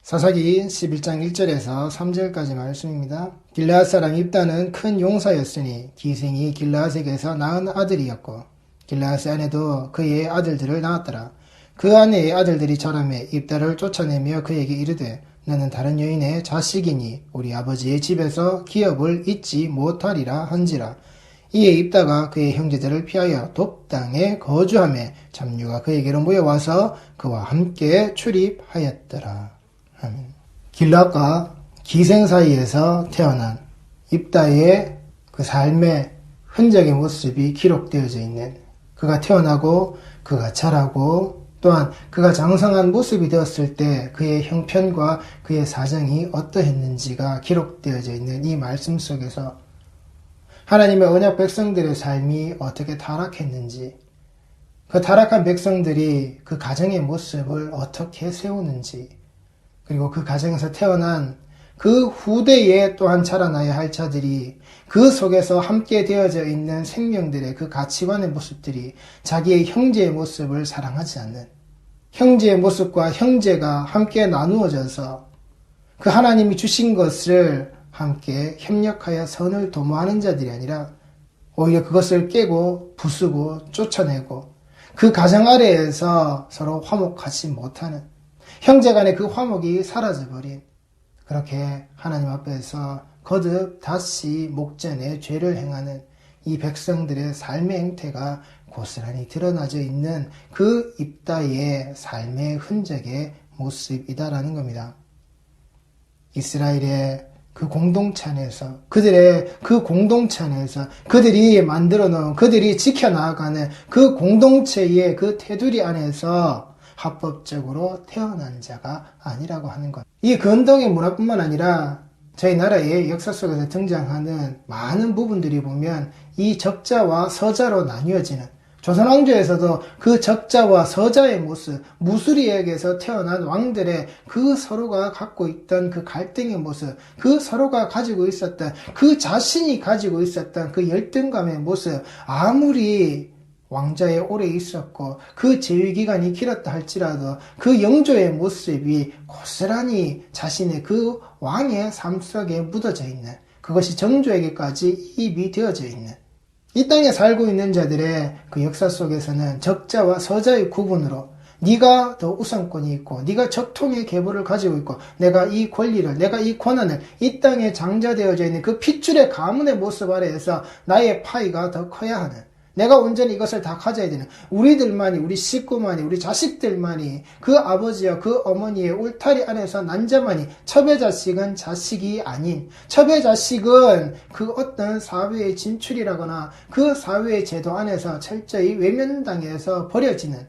사사기 11장 1절에서 3절까지 말씀입니다. 길르앗 사람 입다는 큰 용사였으니 기생이 길르앗에게서 낳은 아들이었고 길르앗의 아내도 그의 아들들을 낳았더라. 그 아내의 아들들이 자라매 입다를 쫓아내며 그에게 이르되 너는 다른 여인의 자식이니 우리 아버지의 집에서 기업을 잊지 못하리라 한지라. 이에 입다가 그의 형제들을 피하여 돕당에 거주하며 잡류가 그에게로 모여와서 그와 함께 출입하였더라. 아멘. 길르앗과 기생 사이에서 태어난 입다의 그 삶의 흔적의 모습이 기록되어져 있는, 그가 태어나고 그가 자라고 또한 그가 장성한 모습이 되었을 때 그의 형편과 그의 사정이 어떠했는지가 기록되어져 있는 이 말씀 속에서 하나님의 언약 백성들의 삶이 어떻게 타락했는지, 그 타락한 백성들이 그 가정의 모습을 어떻게 세우는지, 그리고 그 가정에서 태어난 그 후대에 또한 자라나야 할 자들이 그 속에서 함께 되어져 있는 생명들의 그 가치관의 모습들이 자기의 형제의 모습을 사랑하지 않는, 형제의 모습과 형제가 함께 나누어져서 그 하나님이 주신 것을 함께 협력하여 선을 도모하는 자들이 아니라 오히려 그것을 깨고 부수고 쫓아내고 그 가정 아래에서 서로 화목하지 못하는, 형제 간의 그 화목이 사라져버린, 그렇게 하나님 앞에서 거듭 다시 목전에 죄를 행하는 이 백성들의 삶의 행태가 고스란히 드러나져 있는 그 입다의 삶의 흔적의 모습이다라는 겁니다. 이스라엘의 그 공동체 안에서, 그들의 그 공동체 안에서 그들이 만들어 놓은, 그들이 지켜나가는 그 공동체의 그 테두리 안에서 합법적으로 태어난 자가 아니라고 하는 것. 이 근동의 문화뿐만 아니라 저희 나라의 역사 속에서 등장하는 많은 부분들이 보면 이 적자와 서자로 나뉘어지는, 조선왕조에서도 그 적자와 서자의 모습, 무수리에게서 태어난 왕들의 그 서로가 갖고 있던 그 갈등의 모습, 그 서로가 가지고 있었던, 그 자신이 가지고 있었던 그 열등감의 모습, 아무리 왕자에 오래 있었고 그 재위기간이 길었다 할지라도 그 영조의 모습이 고스란히 자신의 그 왕의 삶 속에 묻어져 있는, 그것이 정조에게까지 이입이 되어져 있는, 이 땅에 살고 있는 자들의 그 역사 속에서는 적자와 서자의 구분으로 네가 더 우선권이 있고 네가 적통의 계보를 가지고 있고 내가 이 권리를, 내가 이 권한을, 이 땅에 장자되어져 있는 그 핏줄의 가문의 모습 아래에서 나의 파이가 더 커야 하는, 내가 온전히 이것을 다 가져야 되는, 우리들만이, 우리 식구만이, 우리 자식들만이 그 아버지와 그 어머니의 울타리 안에서 난 자만이, 첩의 자식은 자식이 아닌, 첩의 자식은 그 어떤 사회의 진출이라거나 그 사회의 제도 안에서 철저히 외면당해서 버려지는,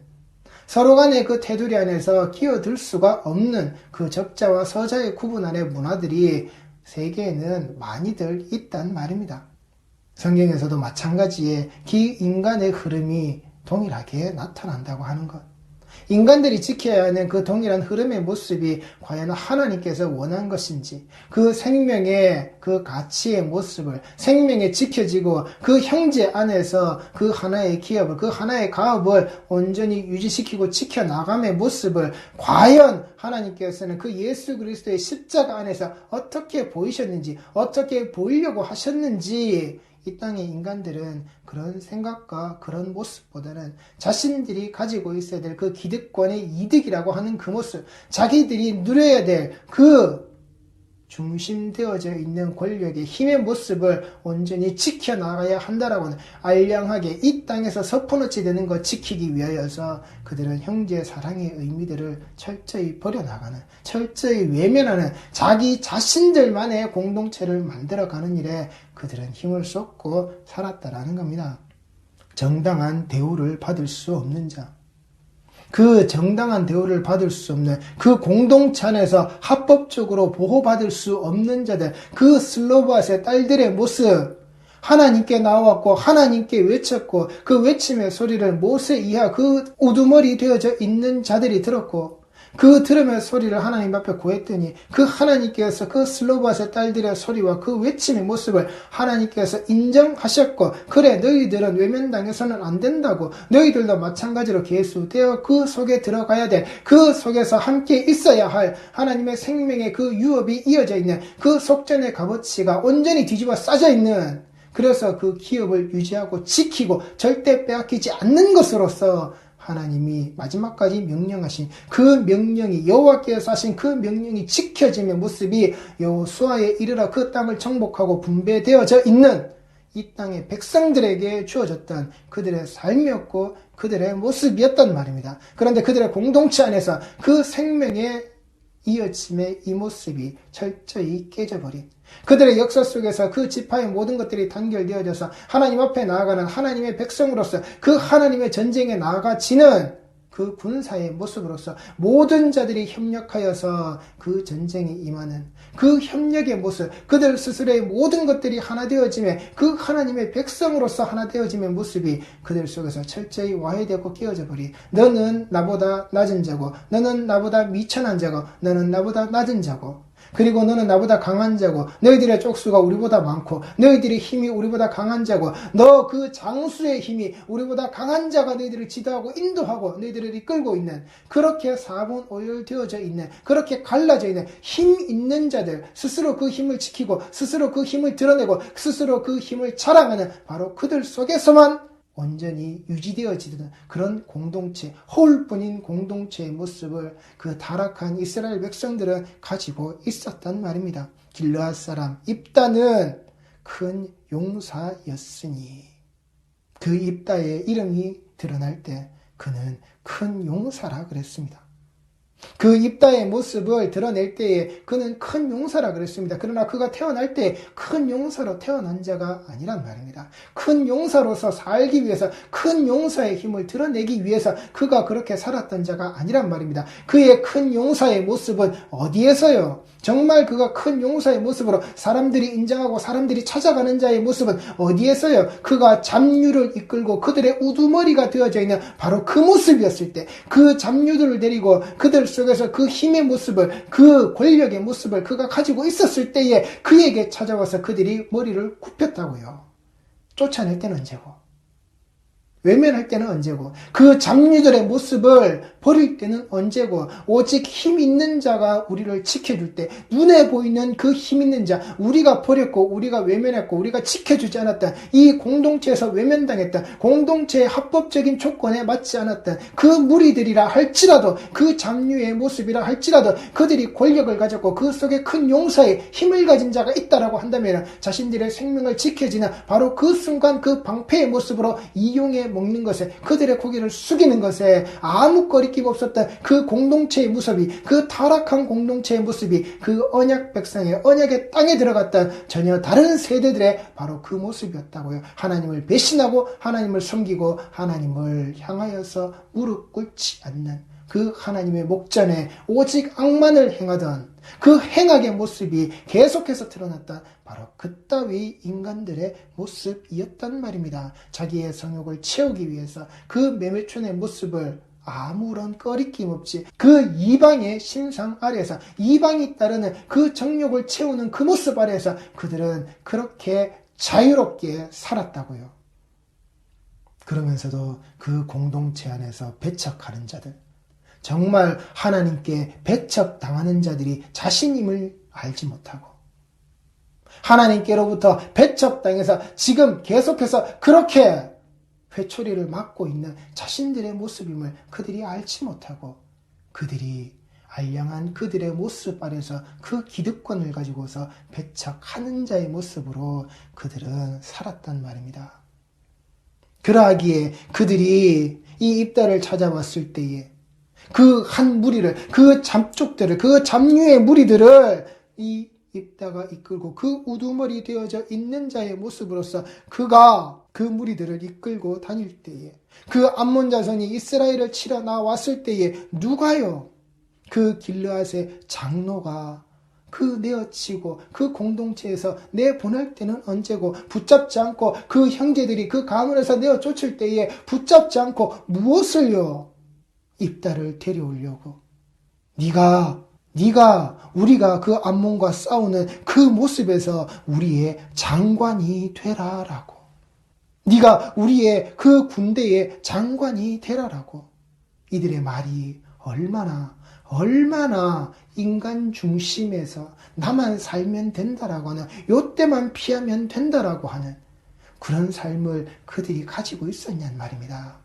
서로 간의 그 테두리 안에서 끼어들 수가 없는 그 적자와 서자의 구분 안의 문화들이 세계에는 많이들 있단 말입니다. 성경에서도 마찬가지의 기인간의 흐름이 동일하게 나타난다고 하는 것. 인간들이 지켜야 하는 그 동일한 흐름의 모습이 과연 하나님께서 원한 것인지, 그 생명의 그 가치의 모습을, 생명에 지켜지고 그 형제 안에서 그 하나의 기업을, 그 하나의 가업을 온전히 유지시키고 지켜나감의 모습을 과연 하나님께서는 그 예수 그리스도의 십자가 안에서 어떻게 보이셨는지, 어떻게 보이려고 하셨는지, 이 땅의 인간들은 그런 생각과 그런 모습보다는 자신들이 가지고 있어야 될 그 기득권의 이득이라고 하는 그 모습, 자기들이 누려야 될 그 중심되어져 있는 권력의 힘의 모습을 온전히 지켜나가야 한다라고 하는, 알량하게 이 땅에서 서포너치 되는 것 지키기 위하여서 그들은 형제의 사랑의 의미들을 철저히 버려나가는, 철저히 외면하는 자기 자신들만의 공동체를 만들어가는 일에 그들은 힘을 쏟고 살았다라는 겁니다. 정당한 대우를 받을 수 없는 자, 그 정당한 대우를 받을 수 없는, 그 공동체 안에서 합법적으로 보호받을 수 없는 자들, 그 슬로바스의 딸들의 모습, 하나님께 나왔고 하나님께 외쳤고 그 외침의 소리를 모세 이하 그 우두머리 되어져 있는 자들이 들었고 그 들음의 소리를 하나님 앞에 구했더니 그 하나님께서 그 슬로바스의 딸들의 소리와 그 외침의 모습을 하나님께서 인정하셨고, 그래 너희들은 외면당해서는 안 된다고, 너희들도 마찬가지로 계수되어 그 속에 들어가야 돼, 그 속에서 함께 있어야 할 하나님의 생명의 그 유업이 이어져 있는 그 속전의 값어치가 온전히 뒤집어 싸져 있는, 그래서 그 기업을 유지하고 지키고 절대 빼앗기지 않는 것으로서 하나님이 마지막까지 명령하신 그 명령이, 여호와께서 하신 그 명령이 지켜짐의 모습이 여호수아에 이르러 그 땅을 정복하고 분배되어져 있는 이 땅의 백성들에게 주어졌던 그들의 삶이었고 그들의 모습이었단 말입니다. 그런데 그들의 공동체 안에서 그 생명의 이어짐의 이 모습이 철저히 깨져버린, 그들의 역사 속에서 그 지파의 모든 것들이 단결되어져서 하나님 앞에 나아가는 하나님의 백성으로서 그 하나님의 전쟁에 나아가지는 그 군사의 모습으로서 모든 자들이 협력하여서 그 전쟁에 임하는 그 협력의 모습, 그들 스스로의 모든 것들이 하나 되어짐에 그 하나님의 백성으로서 하나 되어짐의 모습이 그들 속에서 철저히 와해되고 깨어져 버리, 너는 나보다 낮은 자고, 너는 나보다 미천한 자고, 너는 나보다 낮은 자고, 그리고 너는 나보다 강한 자고, 너희들의 족수가 우리보다 많고, 너희들의 힘이 우리보다 강한 자고, 너 그 장수의 힘이 우리보다 강한 자가 너희들을 지도하고 인도하고 너희들을 이끌고 있는, 그렇게 사분오열되어져 있는, 그렇게 갈라져 있는 힘 있는 자들, 스스로 그 힘을 지키고 스스로 그 힘을 드러내고 스스로 그 힘을 자랑하는 바로 그들 속에서만 온전히 유지되어지는 그런 공동체, 허울뿐인 공동체의 모습을 그 타락한 이스라엘 백성들은 가지고 있었단 말입니다. 길르앗 사람 입다는 큰 용사였으니, 그 입다의 이름이 드러날 때 그는 큰 용사라 그랬습니다. 그 입다의 모습을 드러낼 때에 그는 큰 용사라 그랬습니다. 그러나 그가 태어날 때 큰 용사로 태어난 자가 아니란 말입니다. 큰 용사로서 살기 위해서, 큰 용사의 힘을 드러내기 위해서 그가 그렇게 살았던 자가 아니란 말입니다. 그의 큰 용사의 모습은 어디에서요? 정말 그가 큰 용사의 모습으로 사람들이 인정하고 사람들이 찾아가는 자의 모습은 어디에서요? 그가 잡류를 이끌고 그들의 우두머리가 되어져 있는 바로 그 모습이었을 때, 그 잡류들을 데리고 그들 속에서 그 힘의 모습을, 그 권력의 모습을 그가 가지고 있었을 때에 그에게 찾아와서 그들이 머리를 굽혔다고요. 쫓아낼 때는 언제고, 외면할 때는 언제고, 그 잡류들의 모습을 버릴 때는 언제고, 오직 힘 있는 자가 우리를 지켜줄 때, 눈에 보이는 그 힘 있는 자, 우리가 버렸고 우리가 외면했고 우리가 지켜주지 않았던, 이 공동체에서 외면당했던, 공동체의 합법적인 조건에 맞지 않았던 그 무리들이라 할지라도, 그 잡류의 모습이라 할지라도 그들이 권력을 가졌고 그 속에 큰 용사의 힘을 가진 자가 있다라고 한다면 자신들의 생명을 지켜지는 바로 그 순간 그 방패의 모습으로 이용해 먹는 것에, 그들의 고개를 숙이는 것에 아무 거리낌 없었던 그 공동체의 모습이, 그 타락한 공동체의 모습이 그 언약 백성의 언약의 땅에 들어갔던 전혀 다른 세대들의 바로 그 모습이었다고요. 하나님을 배신하고 하나님을 섬기고 하나님을 향하여서 무릎 꿇지 않는 그 하나님의 목전에 오직 악만을 행하던 그 행악의 모습이 계속해서 드러났던 바로 그따위 인간들의 모습이었단 말입니다. 자기의 성욕을 채우기 위해서 그 매매촌의 모습을 아무런 꺼리낌 없이 그 이방의 신상 아래에서, 이방이 따르는 그 정욕을 채우는 그 모습 아래에서 그들은 그렇게 자유롭게 살았다고요. 그러면서도 그 공동체 안에서 배척하는 자들, 정말 하나님께 배척당하는 자들이 자신임을 알지 못하고 하나님께로부터 배척당해서 지금 계속해서 그렇게 회초리를 맞고 있는 자신들의 모습임을 그들이 알지 못하고, 그들이 알량한 그들의 모습 아래서 그 기득권을 가지고서 배척하는 자의 모습으로 그들은 살았단 말입니다. 그러하기에 그들이 이 입다를 찾아왔을 때에 그 한 무리를, 그 잡족들을, 그 잡류의 무리들을 이 입다가 이끌고 그 우두머리 되어져 있는 자의 모습으로서 그가 그 무리들을 이끌고 다닐 때에, 그 암몬 자손이 이스라엘을 치러 나왔을 때에 누가요? 그 길르앗의 장로가 그 내어치고 그 공동체에서 내보낼 때는 언제고, 붙잡지 않고 그 형제들이 그 가문에서 내어 쫓을 때에 붙잡지 않고 무엇을요? 입다를 데려오려고, 우리가 그 암몬과 싸우는 그 모습에서 우리의 장관이 되라라고. 네가 우리의 그 군대의 장관이 되라라고. 이들의 말이 얼마나 인간 중심에서 나만 살면 된다라고 하는, 요때만 피하면 된다라고 하는 그런 삶을 그들이 가지고 있었냔 말입니다.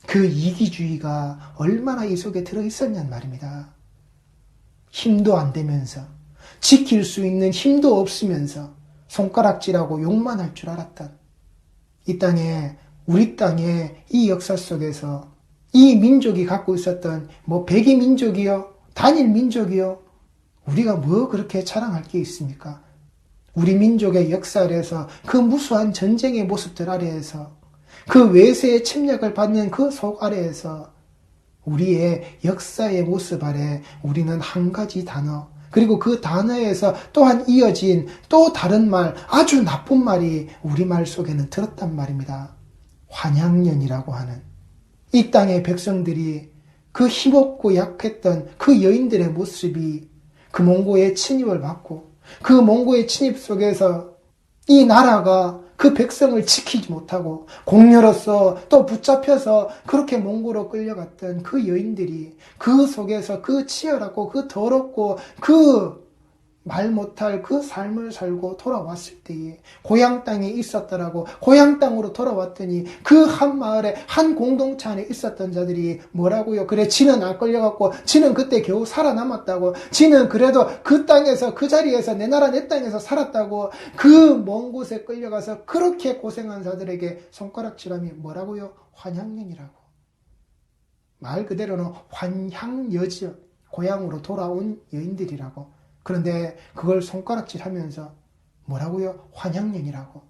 그 이기주의가 얼마나 이 속에 들어있었냔 말입니다. 힘도 안 되면서, 지킬 수 있는 힘도 없으면서 손가락질하고 욕만 할 줄 알았던 이 땅에, 우리 땅에 이 역사 속에서 이 민족이 갖고 있었던 백이 민족이요, 단일 민족이요, 우리가 뭐 그렇게 자랑할 게 있습니까? 우리 민족의 역사 아래에서, 그 무수한 전쟁의 모습들 아래에서, 그 외세의 침략을 받는 그 속 아래에서 우리의 역사의 모습 아래 우리는 한 가지 단어, 그리고 그 단어에서 또한 이어진 또 다른 말, 아주 나쁜 말이 우리말 속에는 들었단 말입니다. 환향년이라고 하는, 이 땅의 백성들이 그 힘없고 약했던 그 여인들의 모습이 그 몽고의 침입을 받고, 그 몽고의 침입 속에서 이 나라가 그 백성을 지키지 못하고 공녀로서 또 붙잡혀서 그렇게 몽고로 끌려갔던 그 여인들이 그 속에서 그 치열하고 그 더럽고 그 말 못할 그 삶을 살고 돌아왔을 때에 고향 땅에 있었더라고. 고향 땅으로 돌아왔더니 그 한 마을에, 한 공동체 안에 있었던 자들이 뭐라고요? 그래, 지는 안 끌려갔고, 지는 그때 겨우 살아남았다고, 지는 그래도 그 땅에서, 그 자리에서, 내 나라 내 땅에서 살았다고, 그 먼 곳에 끌려가서 그렇게 고생한 자들에게 손가락질함이 뭐라고요? 환향년이라고. 말 그대로는 환향여지요. 고향으로 돌아온 여인들이라고. 그런데 그걸 손가락질하면서 뭐라고요? 환향년이라고.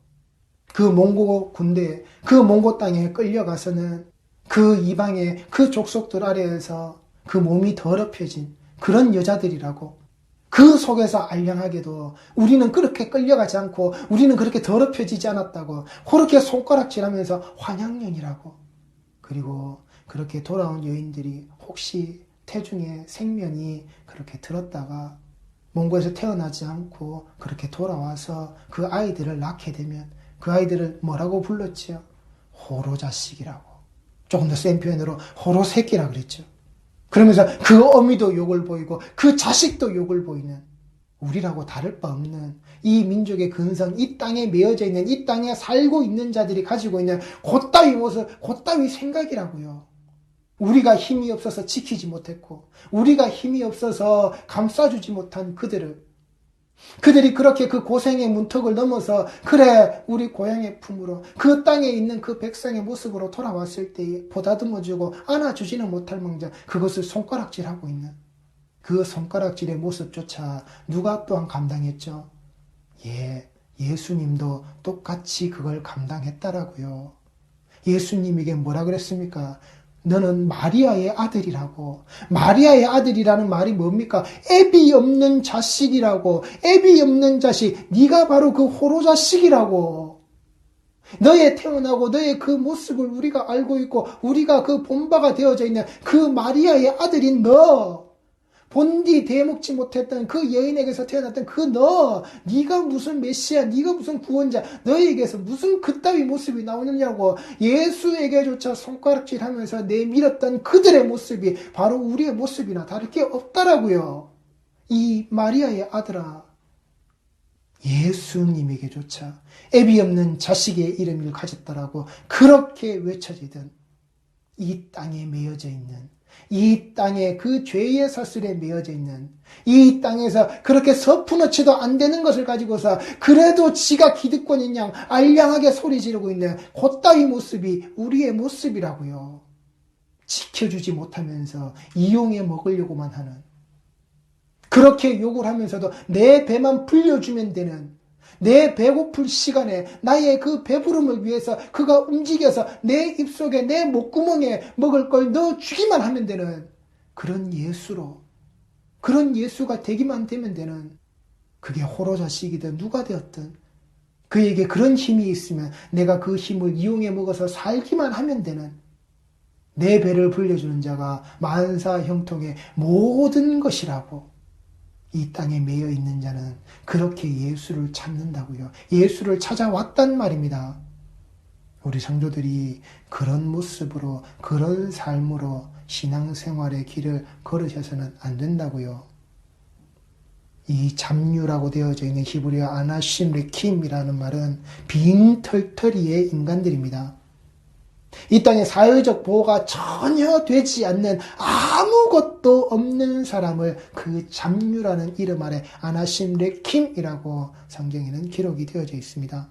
그 몽고 군대, 그 몽고 땅에 끌려가서는 그 이방의 그 족속들 아래에서 그 몸이 더럽혀진 그런 여자들이라고. 그 속에서 알량하게도 우리는 그렇게 끌려가지 않고, 우리는 그렇게 더럽혀지지 않았다고 그렇게 손가락질하면서 환향년이라고. 그리고 그렇게 돌아온 여인들이 혹시 태중의 생명이 그렇게 들었다가 몽고에서 태어나지 않고 그렇게 돌아와서 그 아이들을 낳게 되면 그 아이들을 뭐라고 불렀지요? 호로자식이라고. 조금 더 센 표현으로 호로새끼라 그랬죠. 그러면서 그 어미도 욕을 보이고 그 자식도 욕을 보이는, 우리라고 다를 바 없는 이 민족의 근성, 이 땅에 매여져 있는, 이 땅에 살고 있는 자들이 가지고 있는 그따위 모습, 그따위 생각이라고요. 우리가 힘이 없어서 지키지 못했고, 우리가 힘이 없어서 감싸주지 못한 그들이 그렇게 그 고생의 문턱을 넘어서, 그래, 우리 고향의 품으로, 그 땅에 있는 그 백성의 모습으로 돌아왔을 때에 보다듬어주고 안아주지는 못할 망정 그것을 손가락질하고 있는 그 손가락질의 모습조차 누가 또한 감당했죠? 예수님도 똑같이 그걸 감당했다라고요. 예수님에게 뭐라 그랬습니까? 너는 마리아의 아들이라고. 마리아의 아들이라는 말이 뭡니까? 애비 없는 자식이라고. 애비 없는 자식. 네가 바로 그 호로 자식이라고. 너의 태어나고 너의 그 모습을 우리가 알고 있고, 우리가 그 본바가 되어져 있는 그 마리아의 아들인 너. 본디 대먹지 못했던 그 여인에게서 태어났던 그 너, 네가 무슨 메시아, 네가 무슨 구원자, 너에게서 무슨 그따위 모습이 나오느냐고. 예수에게조차 손가락질하면서 내밀었던 그들의 모습이 바로 우리의 모습이나 다를 게 없다라고요. 이 마리아의 아들아, 예수님에게조차 애비 없는 자식의 이름을 가졌다라고 그렇게 외쳐지던 이 땅에 매여져 있는, 이 땅에 그 죄의 사슬에 매여져 있는, 이 땅에서 그렇게 서푼어치도 안 되는 것을 가지고서 그래도 지가 기득권인 양 알량하게 소리 지르고 있는 그따위 모습이 우리의 모습이라고요. 지켜주지 못하면서 이용해 먹으려고만 하는, 그렇게 욕을 하면서도 내 배만 불려주면 되는, 내 배고플 시간에 나의 그 배부름을 위해서 그가 움직여서 내 입속에, 내 목구멍에 먹을 걸 넣어주기만 하면 되는 그런 예수로, 그런 예수가 되기만 되면 되는, 그게 호로 자식이든 누가 되었든 그에게 그런 힘이 있으면 내가 그 힘을 이용해 먹어서 살기만 하면 되는, 내 배를 불려주는 자가 만사 형통의 모든 것이라고. 이 땅에 매여 있는 자는 그렇게 예수를 찾는다고요. 예수를 찾아왔단 말입니다. 우리 성도들이 그런 모습으로, 그런 삶으로 신앙생활의 길을 걸으셔서는 안 된다고요. 이 잡류라고 되어져 있는 히브리어 아나심 리킴이라는 말은 빈털터리의 인간들입니다. 이 땅에 사회적 보호가 전혀 되지 않는 아무것도 없는 사람을 그 잡류라는 이름 아래 아나심 레킴이라고 성경에는 기록이 되어져 있습니다.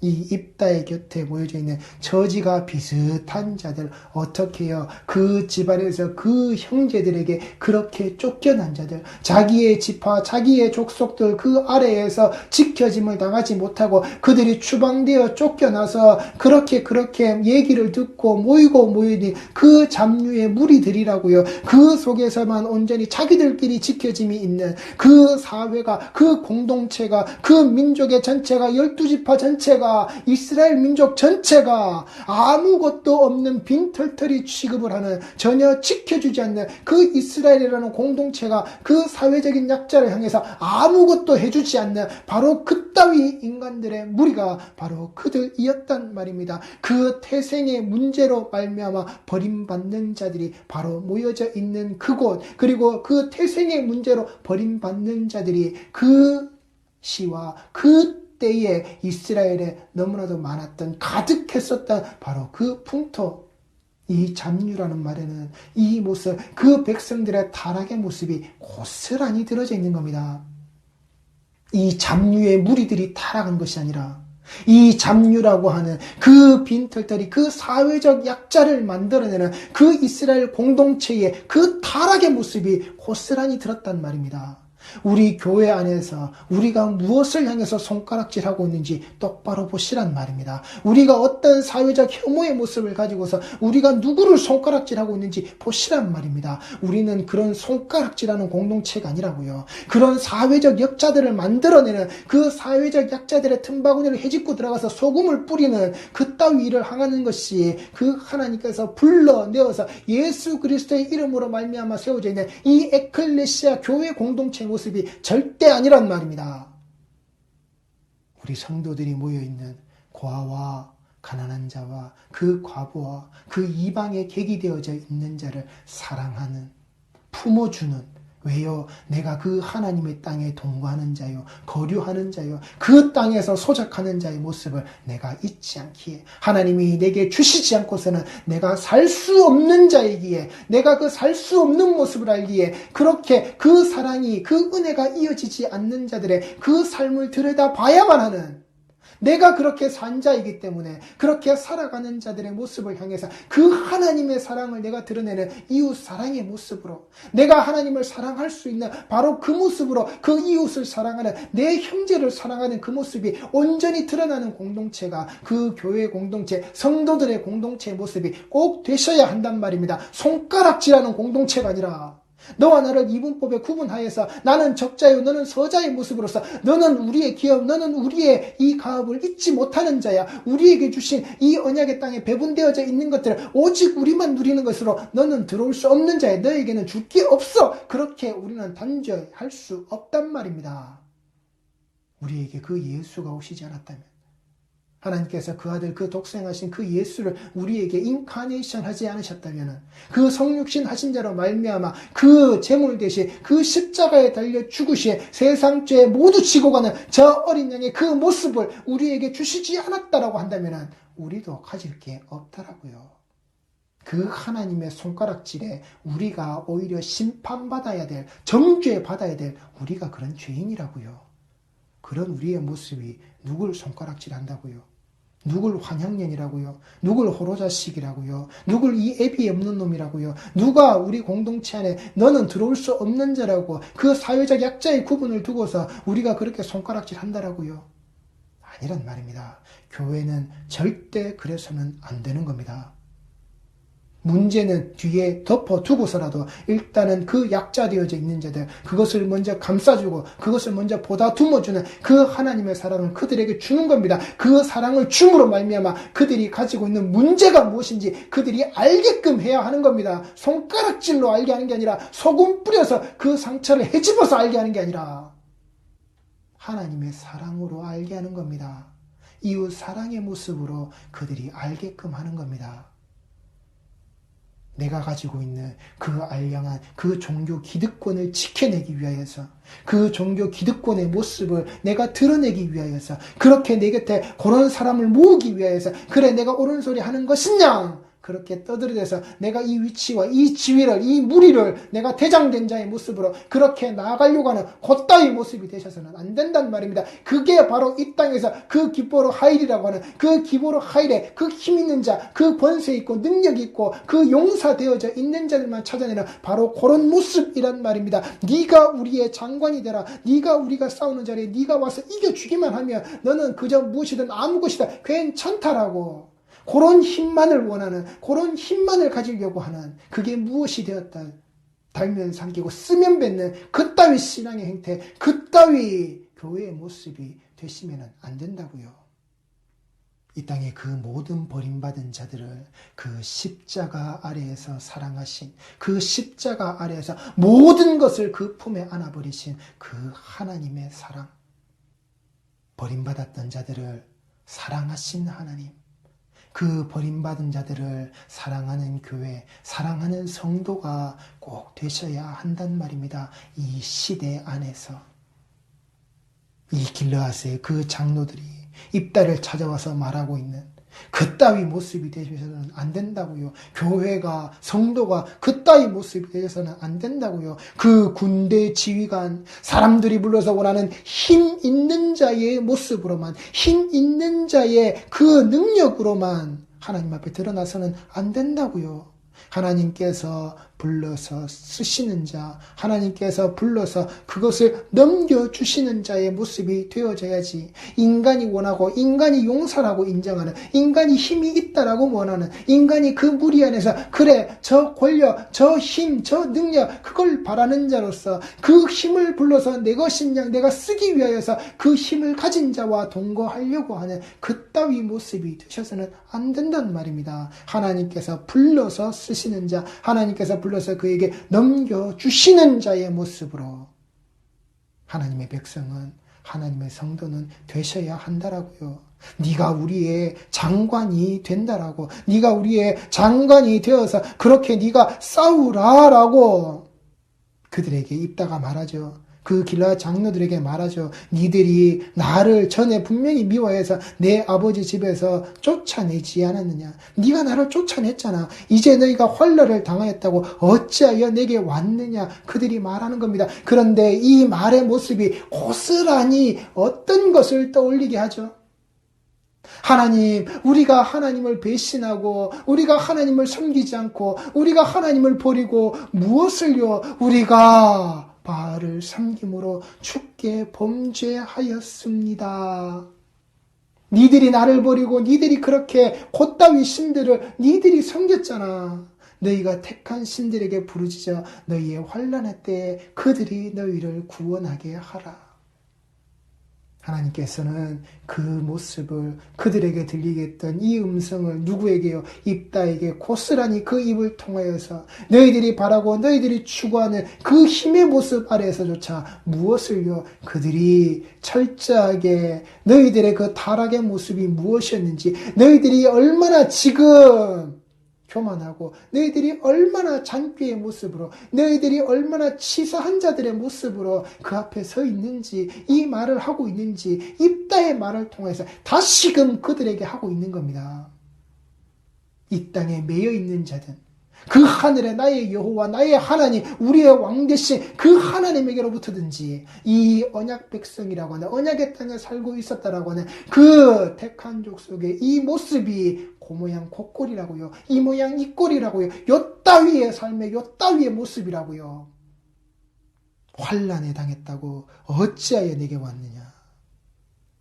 이 입다의 곁에 모여져 있는 저지가 비슷한 자들, 어떻게 해요? 그 집안에서 그 형제들에게 그렇게 쫓겨난 자들, 자기의 지파, 자기의 족속들 그 아래에서 지켜짐을 당하지 못하고 그들이 추방되어 쫓겨나서 그렇게 얘기를 듣고 모이니 그 잡류의 무리들이라고요. 그 속에서만 온전히 자기들끼리 지켜짐이 있는 그 사회가, 그 공동체가, 그 민족의 전체가, 12지파 전체가, 이스라엘 민족 전체가 아무것도 없는 빈털터리 취급을 하는, 전혀 지켜주지 않는 그 이스라엘이라는 공동체가 그 사회적인 약자를 향해서 아무것도 해주지 않는 바로 그따위 인간들의 무리가 바로 그들이었단 말입니다. 그 태생의 문제로 말미암아 버림받는 자들이 바로 모여져 있는 그곳, 그리고 그 태생의 문제로 버림받는 자들이 그 시와 그 때에 이스라엘에 너무나도 많았던, 가득했었던 바로 그 풍토, 이 잡류라는 말에는 이 모습, 그 백성들의 타락의 모습이 고스란히 들어져 있는 겁니다. 이 잡류의 무리들이 타락한 것이 아니라 이 잡류라고 하는 그 빈털터리, 그 사회적 약자를 만들어내는 그 이스라엘 공동체의 그 타락의 모습이 고스란히 들었단 말입니다. 우리 교회 안에서 우리가 무엇을 향해서 손가락질하고 있는지 똑바로 보시란 말입니다. 우리가 어떤 사회적 혐오의 모습을 가지고서 우리가 누구를 손가락질하고 있는지 보시란 말입니다. 우리는 그런 손가락질하는 공동체가 아니라고요. 그런 사회적 약자들을 만들어내는, 그 사회적 약자들의 틈바구니를 헤집고 들어가서 소금을 뿌리는 그따위 일을 행하는 것이 그 하나님께서 불러내어서 예수 그리스도의 이름으로 말미암아 세워져 있는 이 에클레시아 교회 공동체 모습이 절대 아니란 말입니다. 우리 성도들이 모여있는 고아와 가난한 자와 그 과부와 그 이방에 객이되어져 있는 자를 사랑하는, 품어주는, 왜요? 내가 그 하나님의 땅에 동거하는 자요, 거류하는 자요, 그 땅에서 소작하는 자의 모습을 내가 잊지 않기에, 하나님이 내게 주시지 않고서는 내가 살 수 없는 자이기에, 내가 그 살 수 없는 모습을 알기에, 그렇게 그 사랑이, 그 은혜가 이어지지 않는 자들의 그 삶을 들여다봐야만 하는, 내가 그렇게 산 자이기 때문에 그렇게 살아가는 자들의 모습을 향해서 그 하나님의 사랑을 내가 드러내는 이웃 사랑의 모습으로, 내가 하나님을 사랑할 수 있는 바로 그 모습으로 그 이웃을 사랑하는, 내 형제를 사랑하는 그 모습이 온전히 드러나는 공동체가 그 교회 공동체, 성도들의 공동체의 모습이 꼭 되셔야 한단 말입니다. 손가락질하는 공동체가 아니라 너와 나를 이분법에 구분하여서 나는 적자요 너는 서자의 모습으로서, 너는 우리의 기업, 너는 우리의 이 가업을 잊지 못하는 자야, 우리에게 주신 이 언약의 땅에 배분되어져 있는 것들을 오직 우리만 누리는 것으로 너는 들어올 수 없는 자야, 너에게는 줄 게 없어. 그렇게 우리는 단죄할 수 없단 말입니다. 우리에게 그 예수가 오시지 않았다면, 하나님께서 그 아들, 그 독생하신 그 예수를 우리에게 인카네이션 하지 않으셨다면, 그 성육신 하신 자로 말미암아 그 제물 대신 그 십자가에 달려 죽으시에 세상 죄 모두 지고 가는 저 어린 양의 그 모습을 우리에게 주시지 않았다라고 한다면 우리도 가질 게 없더라고요. 그 하나님의 손가락질에 우리가 오히려 심판받아야 될, 정죄받아야 될 우리가 그런 죄인이라고요. 그런 우리의 모습이 누굴 손가락질한다고요? 누굴 환향년이라고요? 누굴 호로자식이라고요? 누굴 이 애비 없는 놈이라고요? 누가 우리 공동체 안에 너는 들어올 수 없는 자라고 그 사회적 약자의 구분을 두고서 우리가 그렇게 손가락질 한다라고요? 아니란 말입니다. 교회는 절대 그래서는 안 되는 겁니다. 문제는 뒤에 덮어두고서라도 일단은 그 약자되어져 있는 자들, 그것을 먼저 감싸주고 그것을 먼저 보다듬어주는 그 하나님의 사랑을 그들에게 주는 겁니다. 그 사랑을 줌으로 말미암아 그들이 가지고 있는 문제가 무엇인지 그들이 알게끔 해야 하는 겁니다. 손가락질로 알게 하는 게 아니라 소금 뿌려서 그 상처를 헤집어서 알게 하는 게 아니라 하나님의 사랑으로 알게 하는 겁니다. 이웃 사랑의 모습으로 그들이 알게끔 하는 겁니다. 내가 가지고 있는 그 알량한 그 종교 기득권을 지켜내기 위하여서, 그 종교 기득권의 모습을 내가 드러내기 위하여서, 그렇게 내 곁에 그런 사람을 모으기 위하여서, 그래 내가 옳은 소리 하는 것이냐, 그렇게 떠들어대서 내가 이 위치와 이 지위를, 이 무리를 내가 대장된 자의 모습으로 그렇게 나아가려고 하는 그따위 모습이 되셔서는 안 된다는 말입니다. 그게 바로 이 땅에서 그 기보로 하일이라고 하는 그 기보로 하일의 그 힘 있는 자, 그 권세 있고 능력 있고 그 용사되어져 있는 자들만 찾아내는 바로 그런 모습이란 말입니다. 네가 우리의 장관이 되라. 네가 우리가 싸우는 자리에 네가 와서 이겨주기만 하면 너는 그저 무엇이든 아무 것이다 괜찮다라고, 그런 힘만을 원하는, 그런 힘만을 가지려고 하는, 그게 무엇이 되었다 달면 삼키고 쓰면 뱉는 그따위 신앙의 행태, 그따위 교회의 모습이 되시면 안 된다고요. 이 땅의 그 모든 버림받은 자들을 그 십자가 아래에서 사랑하신, 그 십자가 아래에서 모든 것을 그 품에 안아버리신 그 하나님의 사랑, 버림받았던 자들을 사랑하신 하나님, 그 버림받은 자들을 사랑하는 교회, 사랑하는 성도가 꼭 되셔야 한단 말입니다. 이 시대 안에서 이 길르앗의 그 장로들이 입다를 찾아와서 말하고 있는 그따위 모습이 되셔서는 안 된다고요. 교회가, 성도가 그따위 모습이 되셔서는 안 된다고요. 그 군대 지휘관, 사람들이 불러서 원하는 힘 있는 자의 모습으로만, 힘 있는 자의 그 능력으로만 하나님 앞에 드러나서는 안 된다고요. 하나님께서 불러서 쓰시는 자, 하나님께서 불러서 그것을 넘겨주시는 자의 모습이 되어져야지, 인간이 원하고 인간이 용서라고 인정하는, 인간이 힘이 있다라고 원하는, 인간이 그 무리 안에서 그래 저 권력, 저 힘, 저 능력 그걸 바라는 자로서 그 힘을 불러서 내 것인 양 내가 쓰기 위하여서 그 힘을 가진 자와 동거하려고 하는 그따위 모습이 되셔서는 안 된다는 말입니다. 하나님께서 불러서 쓰시는 자, 하나님께서 불러서 그에게 넘겨주시는 자의 모습으로 하나님의 백성은, 하나님의 성도는 되셔야 한다라고요. 네가 우리의 장관이 된다라고, 네가 우리의 장관이 되어서 그렇게 네가 싸우라라고 그들에게 입다가 말하죠. 그 길르앗 장로들에게 말하죠. 니들이 나를 전에 분명히 미워해서 내 아버지 집에서 쫓아내지 않았느냐. 네가 나를 쫓아냈잖아. 이제 너희가 환난을 당하였다고 어찌하여 내게 왔느냐. 그들이 말하는 겁니다. 그런데 이 말의 모습이 고스란히 어떤 것을 떠올리게 하죠. 하나님, 우리가 하나님을 배신하고 우리가 하나님을 섬기지 않고 우리가 하나님을 버리고 무엇을요? 우리가 바알을 섬김으로 주께 범죄하였습니다. 니들이 나를 버리고 니들이 그렇게 곧다위 신들을 니들이 섬겼잖아. 너희가 택한 신들에게 부르짖어 너희의 환난의 때에 그들이 너희를 구원하게 하라. 하나님께서는 그 모습을, 그들에게 들리게 했던 이 음성을 누구에게요? 입다에게 고스란히 그 입을 통하여서 너희들이 바라고 너희들이 추구하는 그 힘의 모습 아래에서조차 무엇을요? 그들이 철저하게 너희들의 그 타락의 모습이 무엇이었는지, 너희들이 얼마나 지금 교만하고 너희들이 얼마나 잔꾀의 모습으로, 너희들이 얼마나 치사한 자들의 모습으로 그 앞에 서 있는지, 이 말을 하고 있는지 입다의 말을 통해서 다시금 그들에게 하고 있는 겁니다. 이 땅에 매여 있는 자들, 그 하늘에 나의 여호와 나의 하나님, 우리의 왕 되신 그 하나님에게로부터든지 이 언약 백성이라고 하는, 언약의 땅에 살고 있었다라고 하는 그 택한 족속의 이 모습이 그 모양 그 꼴이라고요. 이 모양 이 꼴이라고요. 요 따위의 삶의 요 따위의 모습이라고요. 환난에 당했다고 어찌하여 내게 왔느냐.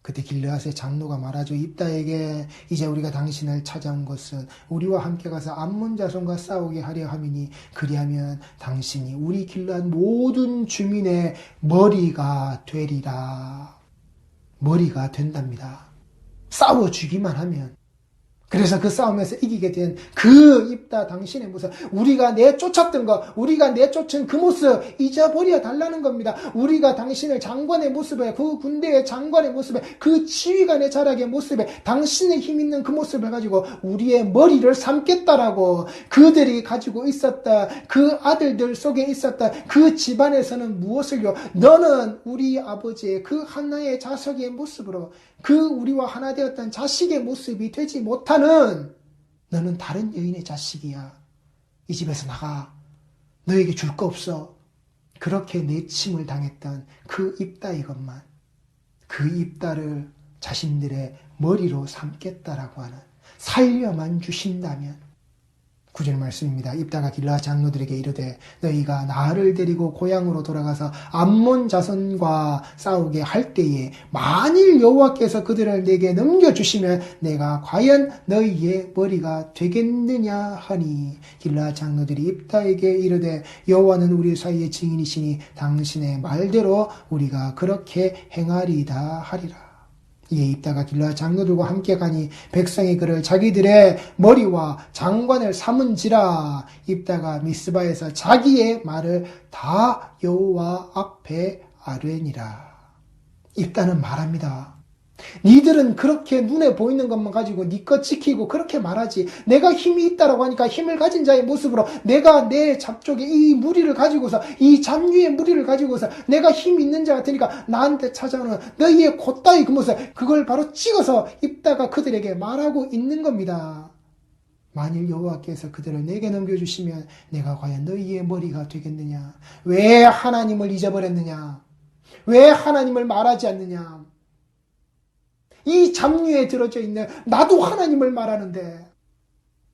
그때 길르앗의 장로가 말하죠. 입다에게 이제 우리가 당신을 찾아온 것은 우리와 함께 가서 암몬 자손과 싸우게 하려 함이니 그리하면 당신이 우리 길르앗 모든 주민의 머리가 되리라. 머리가 된답니다. 싸워주기만 하면. 그래서 그 싸움에서 이기게 된 그 입다 당신의 모습, 우리가 내쫓았던 거, 우리가 내쫓은 그 모습 잊어버려 달라는 겁니다. 우리가 당신을 장관의 모습에, 그 군대의 장관의 모습에, 그 지휘관의 자락의 모습에 당신의 힘 있는 그 모습을 가지고 우리의 머리를 삼겠다라고. 그들이 가지고 있었다, 그 아들들 속에 있었다 그 집안에서는 무엇을요? 너는 우리 아버지의 그 하나의 자석의 모습으로, 그 우리와 하나 되었던 자식의 모습이 되지 못하는, 너는 다른 여인의 자식이야. 이 집에서 나가. 너에게 줄 거 없어. 그렇게 내침을 당했던 그 입다이것만, 그 입다를 자신들의 머리로 삼겠다라고 하는, 살려만 주신다면. 9절 말씀입니다. 입다가 길르앗 장로들에게 이르되 너희가 나를 데리고 고향으로 돌아가서 암몬 자손과 싸우게 할 때에 만일 여호와께서 그들을 내게 넘겨주시면 내가 과연 너희의 머리가 되겠느냐 하니, 길르앗 장로들이 입다에게 이르되 여호와는 우리 사이의 증인이시니 당신의 말대로 우리가 그렇게 행하리이다 하리라. 이에 입다가 길르앗 장로들과 함께 가니 백성이 그를 자기들의 머리와 장관을 삼은지라. 입다가 미스바에서 자기의 말을 다 여호와 앞에 아뢰니라. 입다는 말합니다. 니들은 그렇게 눈에 보이는 것만 가지고 니 것 지키고 그렇게 말하지. 내가 힘이 있다라고 하니까 힘을 가진 자의 모습으로 내가 내 잡족에 이 무리를 가지고서, 이 잡류의 무리를 가지고서 내가 힘이 있는 자 같으니까 나한테 찾아오는 너희의 곧다이 그 모습, 그걸 바로 찍어서 입다가 그들에게 말하고 있는 겁니다. 만일 여호와께서 그들을 내게 넘겨주시면 내가 과연 너희의 머리가 되겠느냐. 왜 하나님을 잊어버렸느냐. 왜 하나님을 말하지 않느냐. 이 잡류에 들어져 있는 나도 하나님을 말하는데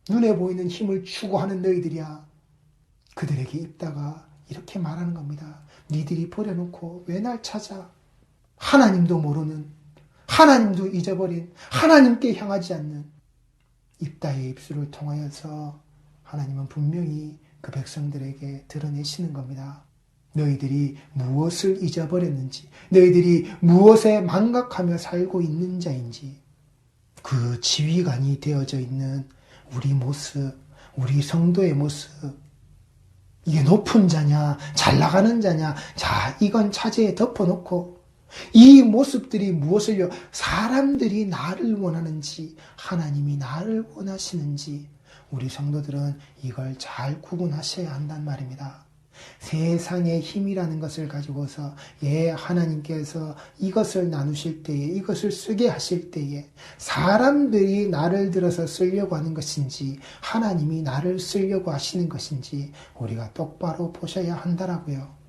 눈에 보이는 힘을 추구하는 너희들이야. 그들에게 입다가 이렇게 말하는 겁니다. 니들이 버려놓고 왜 날 찾아? 하나님도 모르는, 하나님도 잊어버린, 하나님께 향하지 않는 입다의 입술을 통하여서 하나님은 분명히 그 백성들에게 드러내시는 겁니다. 너희들이 무엇을 잊어버렸는지, 너희들이 무엇에 망각하며 살고 있는 자인지, 그 지휘관이 되어져 있는 우리 모습, 우리 성도의 모습, 이게 높은 자냐, 잘 나가는 자냐, 자, 이건 차제에 덮어놓고 이 모습들이 무엇을요? 사람들이 나를 원하는지, 하나님이 나를 원하시는지, 우리 성도들은 이걸 잘 구분하셔야 한단 말입니다. 세상의 힘이라는 것을 가지고서 하나님께서 이것을 나누실 때에, 이것을 쓰게 하실 때에 사람들이 나를 들어서 쓰려고 하는 것인지 하나님이 나를 쓰려고 하시는 것인지 우리가 똑바로 보셔야 한다라고요.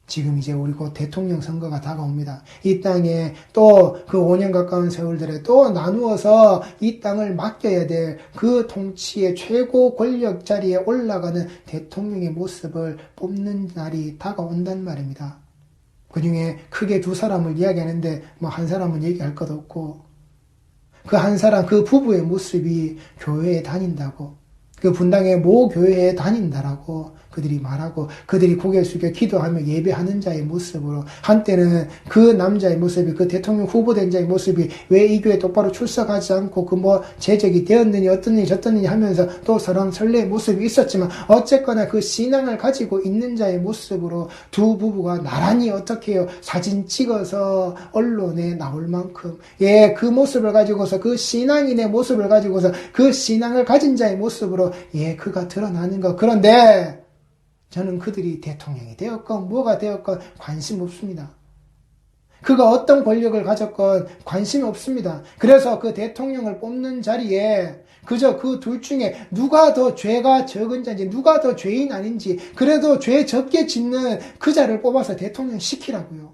지금 이제 우리 곧 대통령 선거가 다가옵니다. 이 땅에 또 그 5년 가까운 세월들에 또 나누어서 이 땅을 맡겨야 될 그 통치의 최고 권력 자리에 올라가는 대통령의 모습을 뽑는 날이 다가온단 말입니다. 그 중에 크게 두 사람을 이야기하는데 한 사람은 얘기할 것 없고, 그 한 사람, 그 부부의 모습이 교회에 다닌다고, 그 분당의 모 교회에 다닌다라고 그들이 말하고, 그들이 고개 숙여 기도하며 예배하는 자의 모습으로, 한때는 그 남자의 모습이, 그 대통령 후보된 자의 모습이 왜 이 교회 똑바로 출석하지 않고 그 재적이 되었느니 어떻느니 저떻느니 하면서 또 설왕설래의 모습이 있었지만, 어쨌거나 그 신앙을 가지고 있는 자의 모습으로 두 부부가 나란히 어떻게 해요? 사진 찍어서 언론에 나올 만큼, 그 모습을 가지고서, 그 신앙인의 모습을 가지고서, 그 신앙을 가진 자의 모습으로 그가 드러나는 것. 그런데 저는 그들이 대통령이 되었건 뭐가 되었건 관심 없습니다. 그가 어떤 권력을 가졌건 관심이 없습니다. 그래서 그 대통령을 뽑는 자리에 그저 그 둘 중에 누가 더 죄가 적은 자인지, 누가 더 죄인 아닌지, 그래도 죄 적게 짓는 그 자를 뽑아서 대통령 시키라고요.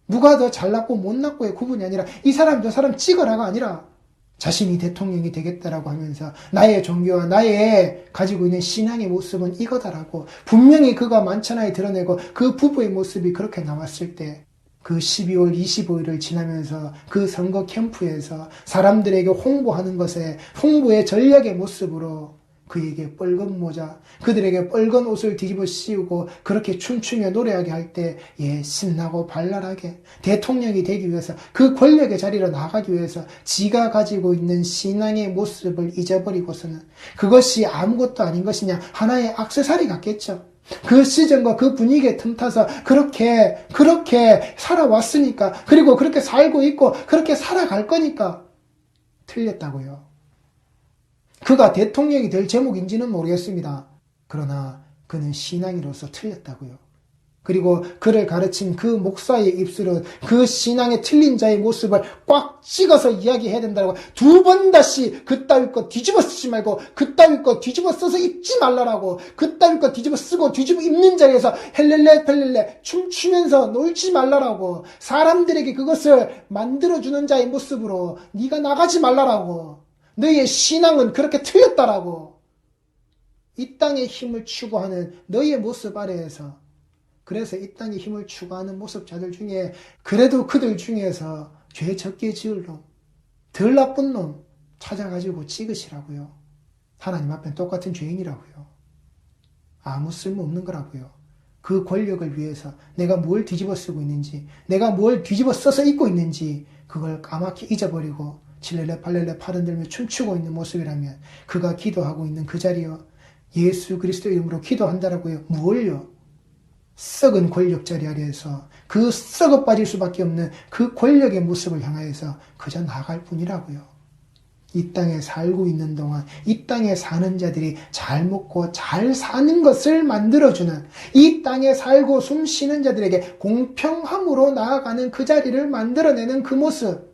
누가 더 잘났고 못났고의 구분이 아니라 이 사람 저 사람 찍어라가 아니라 자신이 대통령이 되겠다라고 하면서 나의 종교와 나의 가지고 있는 신앙의 모습은 이거다라고 분명히 그가 만천하에 드러내고, 그 부부의 모습이 그렇게 나왔을 때 그 12월 25일을 지나면서 그 선거 캠프에서 사람들에게 홍보하는 것에 홍보의 전략의 모습으로 그에게 뻘건 모자, 그들에게 뻘건 옷을 뒤집어 씌우고 그렇게 춤추며 노래하게 할 때 신나고 발랄하게 대통령이 되기 위해서 그 권력의 자리로 나가기 위해서 지가 가지고 있는 신앙의 모습을 잊어버리고서는 그것이 아무것도 아닌 것이냐 하나의 액세서리 같겠죠. 그 시즌과 그 분위기에 틈타서 그렇게 살아왔으니까 그리고 그렇게 살고 있고 그렇게 살아갈 거니까 틀렸다고요. 그가 대통령이 될 제목인지는 모르겠습니다. 그러나 그는 신앙인으로서 틀렸다고요. 그리고 그를 가르친 그 목사의 입술은 그 신앙에 틀린 자의 모습을 꽉 찍어서 이야기해야 된다고 두 번 다시 그따위 거 뒤집어 쓰지 말고 그따위 거 뒤집어 써서 입지 말라라고 그따위 거 뒤집어 쓰고 뒤집어 입는 자리에서 헬렐레 펠렐레 춤추면서 놀지 말라라고 사람들에게 그것을 만들어주는 자의 모습으로 네가 나가지 말라라고 너희의 신앙은 그렇게 틀렸다라고 이 땅의 힘을 추구하는 너희의 모습 아래에서 그래서 이 땅에 힘을 추구하는 모습자들 중에 그래도 그들 중에서 죄 적게 지을 놈, 덜 나쁜 놈 찾아가지고 찍으시라고요. 하나님 앞엔 똑같은 죄인이라고요. 아무 쓸모없는 거라고요. 그 권력을 위해서 내가 뭘 뒤집어 쓰고 있는지 내가 뭘 뒤집어 써서 입고 있는지 그걸 까맣게 잊어버리고 칠렐레 팔렐레 팔 흔들며 춤추고 있는 모습이라면 그가 기도하고 있는 그 자리요. 예수 그리스도 이름으로 기도한다라고요. 무엇요? 썩은 권력 자리 아래에서 그 썩어 빠질 수밖에 없는 그 권력의 모습을 향하여서 그저 나갈 뿐이라고요. 이 땅에 살고 있는 동안 이 땅에 사는 자들이 잘 먹고 잘 사는 것을 만들어주는 이 땅에 살고 숨 쉬는 자들에게 공평함으로 나아가는 그 자리를 만들어내는 그 모습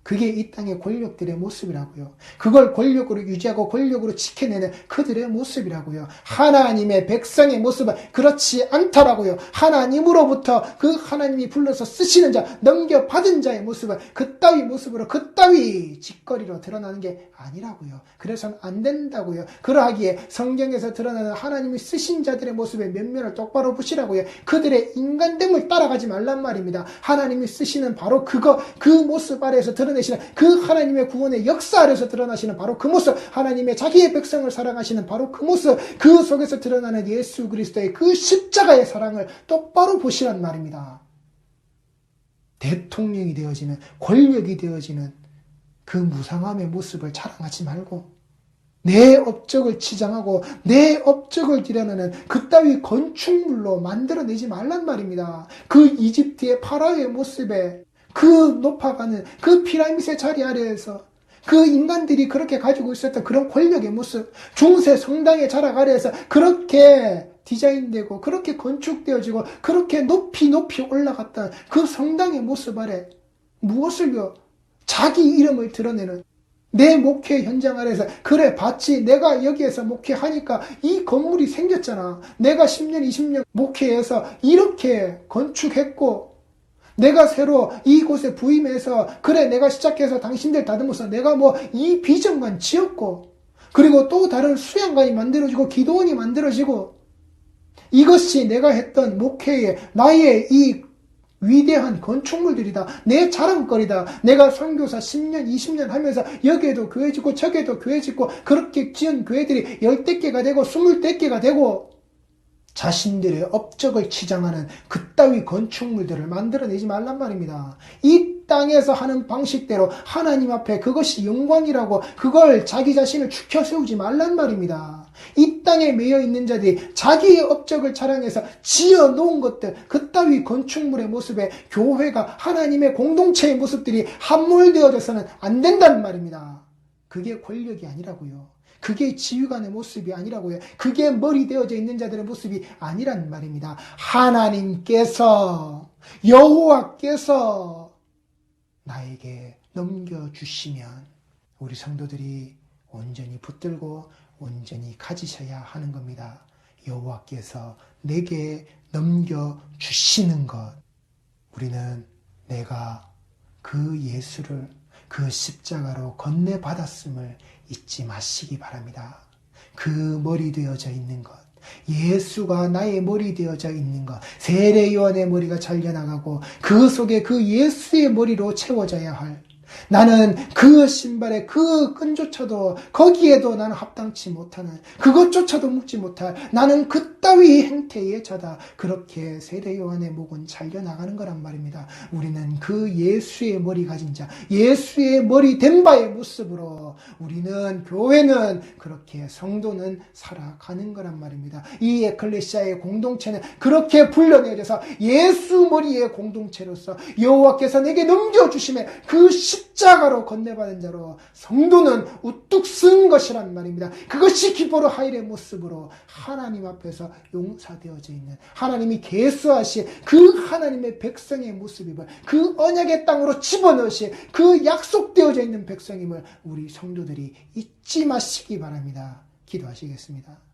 그게 이 땅의 권력들의 모습이라고요. 그걸 권력으로 유지하고 권력으로 지켜내는 그들의 모습이라고요. 하나님의 백성의 모습은 그렇지 않다라고요. 하나님으로부터 그 하나님이 불러서 쓰시는 자, 넘겨받은 자의 모습은 그따위 모습으로 그따위 짓거리로 드러나는 게 아니라고요. 그래서는 안 된다고요. 그러하기에 성경에서 드러나는 하나님이 쓰신 자들의 모습의 면면을 똑바로 보시라고요. 그들의 인간됨을 따라가지 말란 말입니다. 하나님이 쓰시는 바로 그 모습 아래에서 드러내시는 그 하나님의 구원의 역사 아래서 드러나시는 바로 그 모습 하나님의 자기의 백성을 사랑하시는 바로 그 모습 그 속에서 드러나는 예수 그리스도의 그 십자가의 사랑을 똑바로 보시란 말입니다. 대통령이 되어지는 권력이 되어지는 그 무상함의 모습을 자랑하지 말고 내 업적을 치장하고 내 업적을 드러내는 그따위 건축물로 만들어내지 말란 말입니다. 그 이집트의 파라오의 모습에 그 높아가는 그 피라미드의 자리 아래에서 그 인간들이 그렇게 가지고 있었던 그런 권력의 모습 중세 성당의 자락 아래에서 그렇게 디자인되고 그렇게 건축되어지고 그렇게 높이 올라갔던 그 성당의 모습 아래 무엇을요? 자기 이름을 드러내는 내 목회 현장 아래에서 그래 봤지 내가 여기에서 목회하니까 이 건물이 생겼잖아. 내가 10년 20년 목회해서 이렇게 건축했고 내가 새로 이곳에 부임해서 그래 내가 시작해서 당신들 다듬어서 내가 뭐 이 비전관 지었고 그리고 또 다른 수양관이 만들어지고 기도원이 만들어지고 이것이 내가 했던 목회의 나의 이 위대한 건축물들이다. 내 자랑거리다. 내가 선교사 10년 20년 하면서 여기에도 교회 짓고 저기에도 교회 짓고 그렇게 지은 교회들이 10개가 되고 20개가 되고 자신들의 업적을 치장하는 그따위 건축물들을 만들어내지 말란 말입니다. 이 땅에서 하는 방식대로 하나님 앞에 그것이 영광이라고 그걸 자기 자신을 추켜 세우지 말란 말입니다. 이 땅에 매여 있는 자들이 자기의 업적을 자랑해서 지어놓은 것들 그따위 건축물의 모습에 교회가 하나님의 공동체의 모습들이 함몰되어져서는 안 된다는 말입니다. 그게 권력이 아니라고요. 그게 지휘관의 모습이 아니라고요. 그게 머리 되어져 있는 자들의 모습이 아니란 말입니다. 하나님께서 여호와께서 나에게 넘겨주시면 우리 성도들이 온전히 붙들고 온전히 가지셔야 하는 겁니다. 여호와께서 내게 넘겨주시는 것 우리는 내가 그 예수를 그 십자가로 건네받았음을 잊지 마시기 바랍니다. 그 머리 되어져 있는 것, 예수가 나의 머리 되어져 있는 것, 세례요한의 머리가 잘려나가고 그 속에 그 예수의 머리로 채워져야 할, 나는 그 신발의 그 끈조차도 거기에도 나는 합당치 못하는, 그것조차도 묶지 못할, 나는 그따위 행태의 자다. 그렇게 세례요한의 목은 잘려나가는 거란 말입니다. 우리는 그 예수의 머리 가진 자, 예수의 머리 된 바의 모습으로 우리는, 교회는, 그렇게 성도는 살아가는 거란 말입니다. 이 에클레시아의 공동체는 그렇게 불러내려서 예수 머리의 공동체로서 여호와께서 내게 넘겨주심에 그 십자가로 건네받은 자로 성도는 우뚝 쓴 것이란 말입니다. 그것이 기뻐로 하일의 모습으로 하나님 앞에서 용사되어져 있는, 하나님이 계수하신 그 하나님의 백성의 모습임을, 그 언약의 땅으로 집어넣으신 그 약속되어져 있는 백성임을 우리 성도들이 잊지 마시기 바랍니다. 기도하시겠습니다.